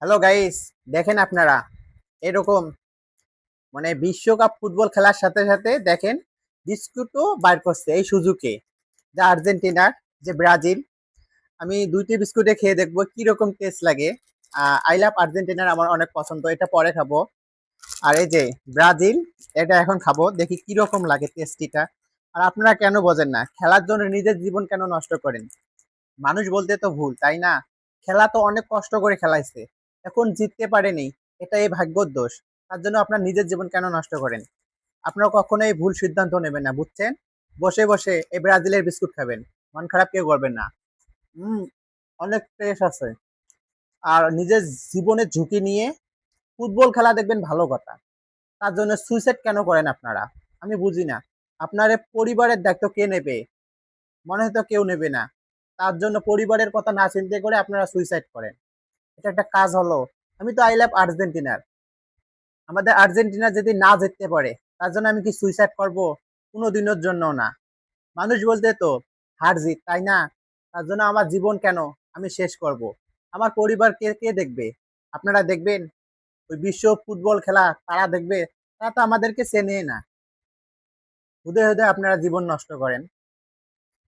Hello guys, দেখেন আপনারা এরকম বিশ্বকাপ ফুটবল খেলার সাথে সাথে দেখেন বিস্কুটও বার করছে এই সুজুকে, যে আর্জেন্টিনার, যে ব্রাজিল। আমি দুইটি বিস্কুটে খেয়ে দেখবো কিরকম টেস্ট লাগে। আই লাভ আর্জেন্টিনার, আমার অনেক পছন্দ, এটা পরে খাবো। আর এই যে ব্রাজিল, এটা এখন খাবো, দেখি কিরকম লাগে টেস্টিটা। আর আপনারা কেন বোঝেন না, খেলার জন্য নিজের জীবন কেন নষ্ট করেন? মানুষ বলতে তো ভুল, তাই না? খেলা তো অনেক কষ্ট করে খেলাইছে, এখন জিততে পারেনি, এটা এই ভাগ্যর দোষ। তার জন্য আপনার নিজের জীবন কেন নষ্ট করেন? আপনারা কখনোই ভুল সিদ্ধান্ত নেবেন না, বুঝছেন? বসে বসে এই ব্রাজিলের বিস্কুট খাবেন, মন খারাপ কেউ করবেন না। হম, অনেক টেস্ট আছে। আর নিজের জীবনের ঝুঁকি নিয়ে ফুটবল খেলা দেখবেন ভালো কথা, তার জন্য সুইসাইড কেন করেন আপনারা? আমি বুঝি না। আপনার এ পরিবারের দায়িত্ব কে নেবে? মনে হয় তো কেউ নেবে না। তার জন্য পরিবারের কথা না চিন্তা করে আপনারা সুইসাইড করেন, এটা একটা কাজ হলো? আমি তো আই লাভ আর্জেন্টিনার, আমাদের আর্জেন্টিনা যদি না জিততে পারে তার জন্য আমি কি সুইসাইড করব? কোনো দিনের জন্য না। মানুষ বলতে তো হার জিত, তাই না? তার জন্য আমার জীবন কেন আমি শেষ করব? আমার পরিবার কে কে দেখবে? আপনারা দেখবেন? ওই বিশ্ব ফুটবল খেলা তারা দেখবে? তারা তো আমাদেরকে চেনে না। হুদয় হুদয় আপনারা জীবন নষ্ট করেন।